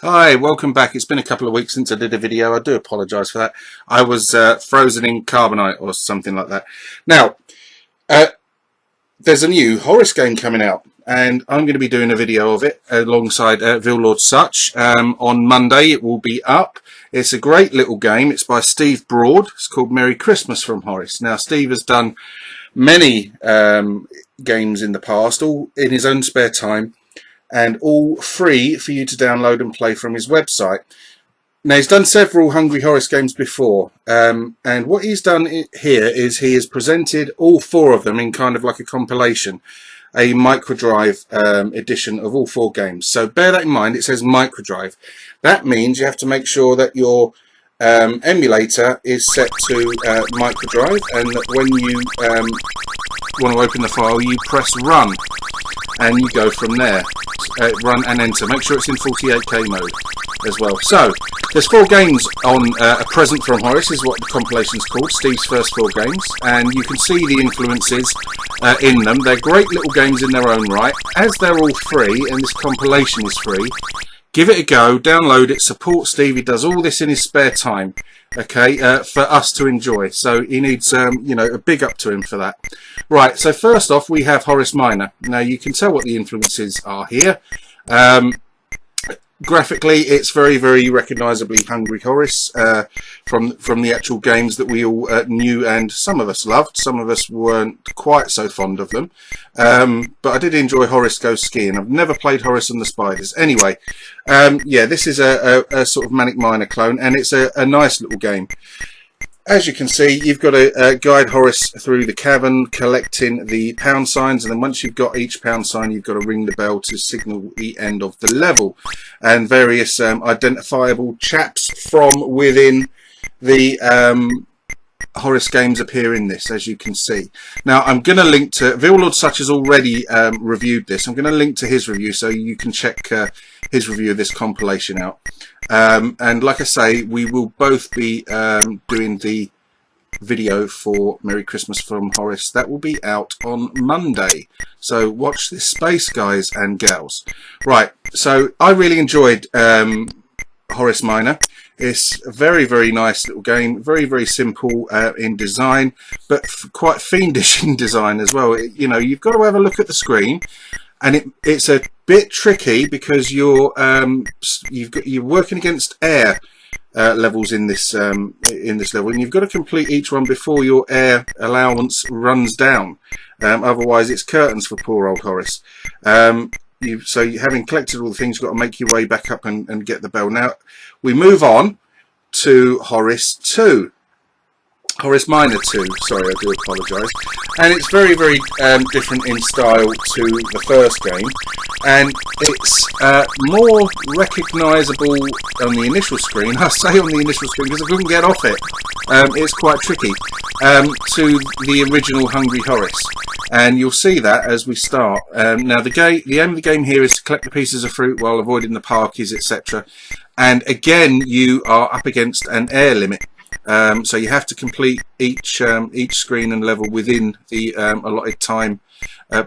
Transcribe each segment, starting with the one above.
Hi, welcome back. It's been a couple of weeks since I did a video. I do apologise for that. I was frozen in carbonite or something like that. Now, there's a new Horace game coming out, and I'm going to be doing a video of it alongside Lord Such. On Monday it will be up. It's a great little game. It's by Steve Broad. It's called Merry Christmas from Horace. Now, Steve has done many games in the past, all in his own spare time, and all free for you to download and play from his website. Now, he's done several Hungry Horace games before, and what he's done here is he has presented all four of them in kind of like a compilation, a Microdrive edition of all four games. So bear that in mind. It says Microdrive. That means you have to make sure that your emulator is set to Microdrive, and that when you want to open the file, you press run and you go from there. Run and enter. Make sure it's in 48K mode as well. So there's four games on A Present From Horace is what the compilation's called, Steve's first four games, and you can see the influences in them. They're great little games in their own right. As they're all free and this compilation is free, give it a go, download it, support Steve. He does all this in his spare time, okay, for us to enjoy. So he needs, you know, a big up to him for that. Right, so first off we have Horace Miner. Now you can tell what the influences are here. Graphically, it's very, very recognisably Hungry Horace from the actual games that we all knew, and some of us loved. Some of us weren't quite so fond of them, but I did enjoy Horace Goes Skiing. I've never played Horace and the Spiders. Anyway, yeah, this is a sort of Manic Miner clone, and it's a nice little game. As you can see, you've got to guide Horace through the cavern, collecting the pound signs, and then once you've got each pound sign, you've got to ring the bell to signal the end of the level. And various identifiable chaps from within the Horace games appear in this, as you can see. Now, I'm going to link to Lord Such has already reviewed this. I'm going to link to his review so you can check his review of this compilation out. And like I say, we will both be doing the video for Merry Christmas from Horace. That will be out on Monday. So watch this space, guys and gals. Right, so I really enjoyed Horace Miner. It's a very, very nice little game, very, very simple in design, but quite fiendish in design as well. You know, you've got to have a look at the screen, and it's a bit tricky because you're working against air levels in this level, and you've got to complete each one before your air allowance runs down. Otherwise, it's curtains for poor old Horace. So having collected all the things, you've got to make your way back up and get the bell. Now we move on to Horace 2. Horace Miner 2, sorry, I do apologise. And it's very, very different in style to the first game. And it's more recognisable on the initial screen. I say on the initial screen because I couldn't get off it. It's quite tricky. To the original Hungry Horace. And you'll see that as we start. Now the aim of the game here is to collect the pieces of fruit while avoiding the parkies, etc. And again, you are up against an air limit. So you have to complete each screen and level within the allotted time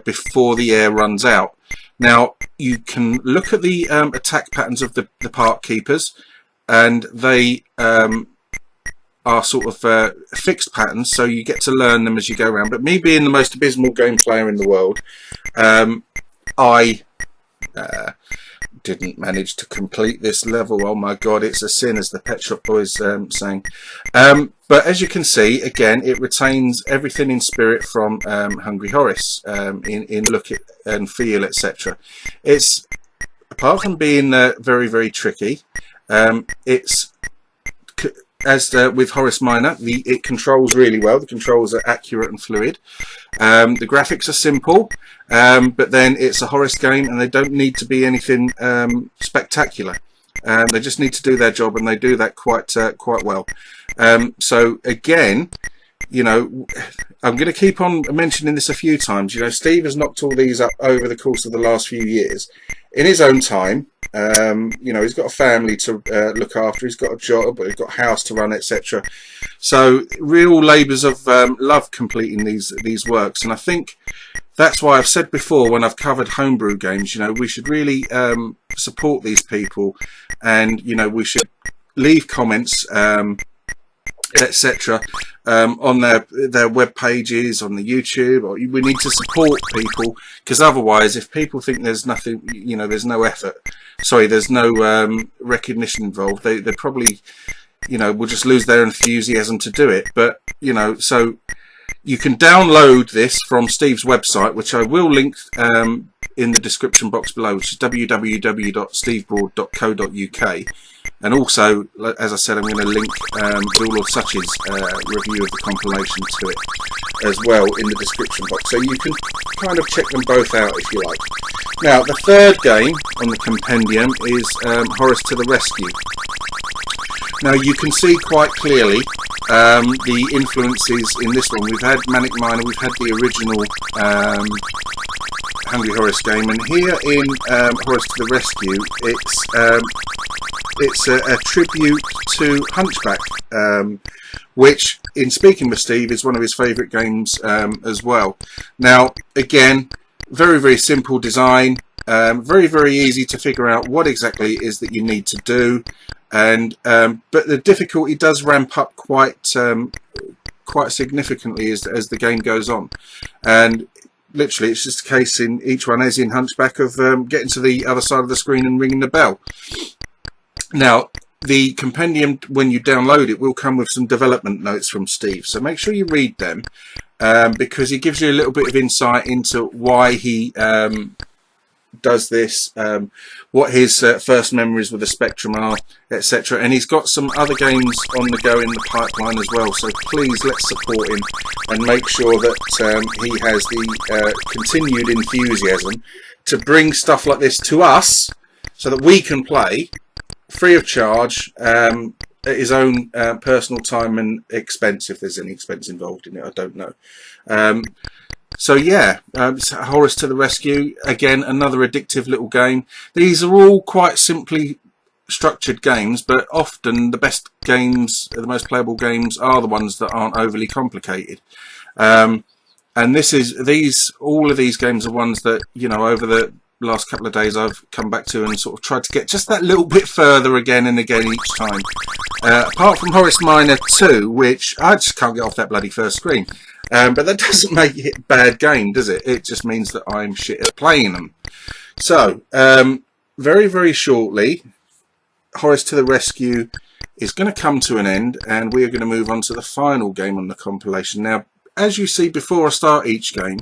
before the air runs out. Now you can look at the attack patterns of the park keepers, and they are sort of fixed patterns, so you get to learn them as you go around. But me being the most abysmal game player in the world, I didn't manage to complete this level. Oh my god, it's a sin, as the Pet Shop Boys saying. But as you can see, again, it retains everything in spirit from Hungry Horace, in look and feel, etc. It's, apart from being very, very tricky, it's, as with Horace Miner, it controls really well. The controls are accurate and fluid. The graphics are simple, but then it's a Horace game, and they don't need to be anything spectacular. They just need to do their job, and they do that quite well. So again, you know, I'm going to keep on mentioning this a few times. You know, Steve has knocked all these up over the course of the last few years in his own time. You know, he's got a family to look after. He's got a job, he's got a house to run, etc. So real labours of love completing these works, and I think that's why I've said before when I've covered homebrew games, you know, we should really support these people, and you know, we should leave comments, etc. On their web pages, on the YouTube, or we need to support people, because otherwise, if people think there's nothing, you know, there's no effort, sorry, there's no recognition involved, they probably, you know, will just lose their enthusiasm to do it. But you know, so you can download this from Steve's website, which I will link in the description box below, which is www.stevebroad.co.uk. And also, as I said, I'm going to link Bill or Such's review of the compilation to it as well in the description box. So you can kind of check them both out if you like. Now, the third game on the compendium is Horace to the Rescue. Now, you can see quite clearly the influences in this one. We've had Manic Miner, we've had the original Hungry Horace game, and here in Horace to the Rescue, it's a tribute to Hunchback, which, in speaking with Steve, is one of his favourite games as well. Now, again, very, very simple design, very, very easy to figure out what exactly it is that you need to do, and but the difficulty does ramp up quite significantly as the game goes on, and literally it's just a case in each one, as in Hunchback, of getting to the other side of the screen and ringing the bell. Now, the compendium, when you download it, will come with some development notes from Steve, so make sure you read them, because he gives you a little bit of insight into why he does this, what his first memories with the Spectrum are, etc. And he's got some other games on the go in the pipeline as well, so please let's support him and make sure that he has the continued enthusiasm to bring stuff like this to us so that we can play free of charge at his own personal time and expense, if there's any expense involved in it, I don't know. So yeah, Horace to the Rescue, again, another addictive little game. These are all quite simply structured games, but often the best games, the most playable games, are the ones that aren't overly complicated. And all of these games are ones that, you know, over the last couple of days I've come back to and sort of tried to get just that little bit further again and again each time. Apart from Horace Miner 2, which I just can't get off that bloody first screen. But that doesn't make it a bad game, does it? It just means that I'm shit at playing them. So, very, very shortly, Horace to the Rescue is going to come to an end, and we are going to move on to the final game on the compilation. Now, as you see before I start each game,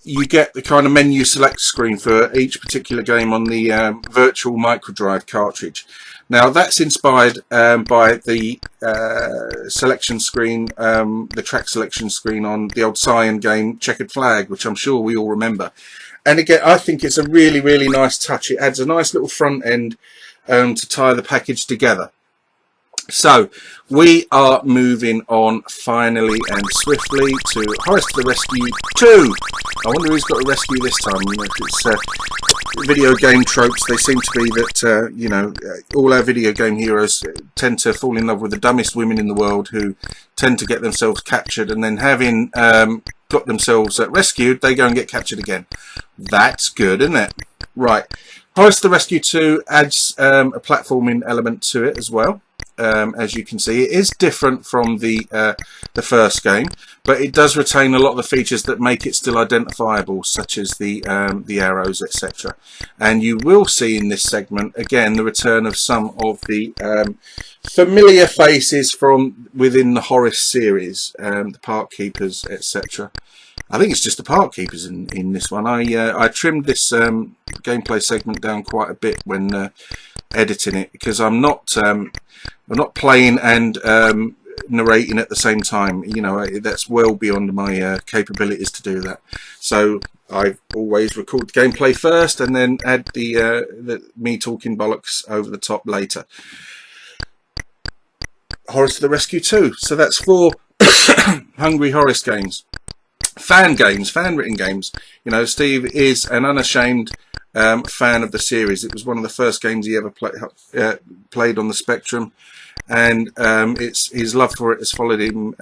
you get the kind of menu select screen for each particular game on the virtual Microdrive cartridge. Now, that's inspired by the selection screen, the track selection screen on the old Cyan game Checkered Flag, which I'm sure we all remember. And again, I think it's a really, really nice touch. It adds a nice little front end to tie the package together. So, we are moving on finally and swiftly to Horace to the Rescue 2. I wonder who's got a rescue this time. You know, if it's video game tropes, they seem to be that, you know, all our video game heroes tend to fall in love with the dumbest women in the world, who tend to get themselves captured, and then having got themselves rescued, they go and get captured again. That's good, isn't it? Right. Horace to the Rescue 2 adds a platforming element to it as well. As you can see, it is different from the first game, but it does retain a lot of the features that make it still identifiable, such as the arrows, etc. And you will see in this segment again the return of some of the familiar faces from within the Horace series, the Park Keepers, etc. I think it's just the Park Keepers in this one. I trimmed this gameplay segment down quite a bit when editing it, because I'm not playing and narrating at the same time. You know, that's well beyond my capabilities to do that. So I always record the gameplay first and then add the me talking bollocks over the top later. Horace to the Rescue 2. So that's 4 Hungry Horace games. Fan games, fan-written games. You know, Steve is an unashamed fan of the series. It was one of the first games he ever played on the Spectrum, and his love for it has followed him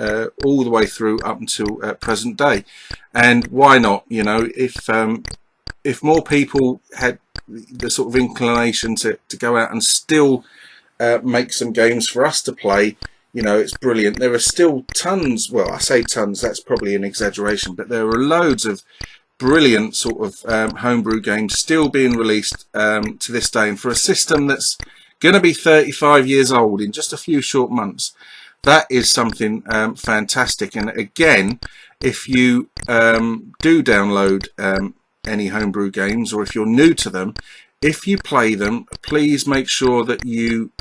all the way through up until present day. And why not? You know, if more people had the sort of inclination to go out and still make some games for us to play, you know, it's brilliant. There are still tons, well, I say tons, that's probably an exaggeration, but there are loads of brilliant sort of homebrew games still being released to this day, and for a system that's going to be 35 years old in just a few short months, that is something fantastic. And again, if you do download any homebrew games, or if you're new to them, if you play them, please make sure that you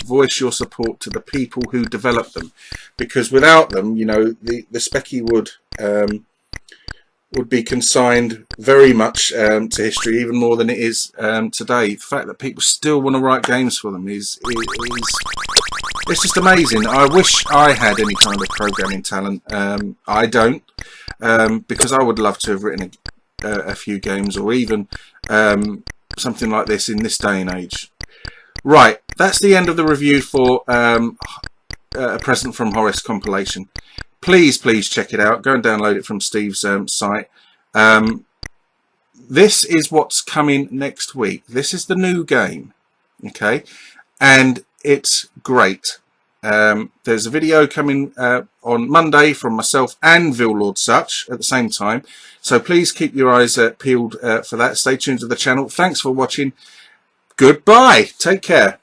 voice your support to the people who develop them, because without them, you know, the Specky would be consigned very much to history, even more than it is today. The fact that people still want to write games for them is it's just amazing. I wish I had any kind of programming talent. I don't, because I would love to have written a few games, or even something like this in this day and age. Right, that's the end of the review for A Present From Horace compilation. Please check it out. Go and download it from Steve's site. This is what's coming next week. This is the new game, okay, and it's great. There's a video coming on Monday from myself and Lord Such at the same time, so please keep your eyes peeled for that. Stay tuned to the channel. Thanks for watching. Goodbye. Take care.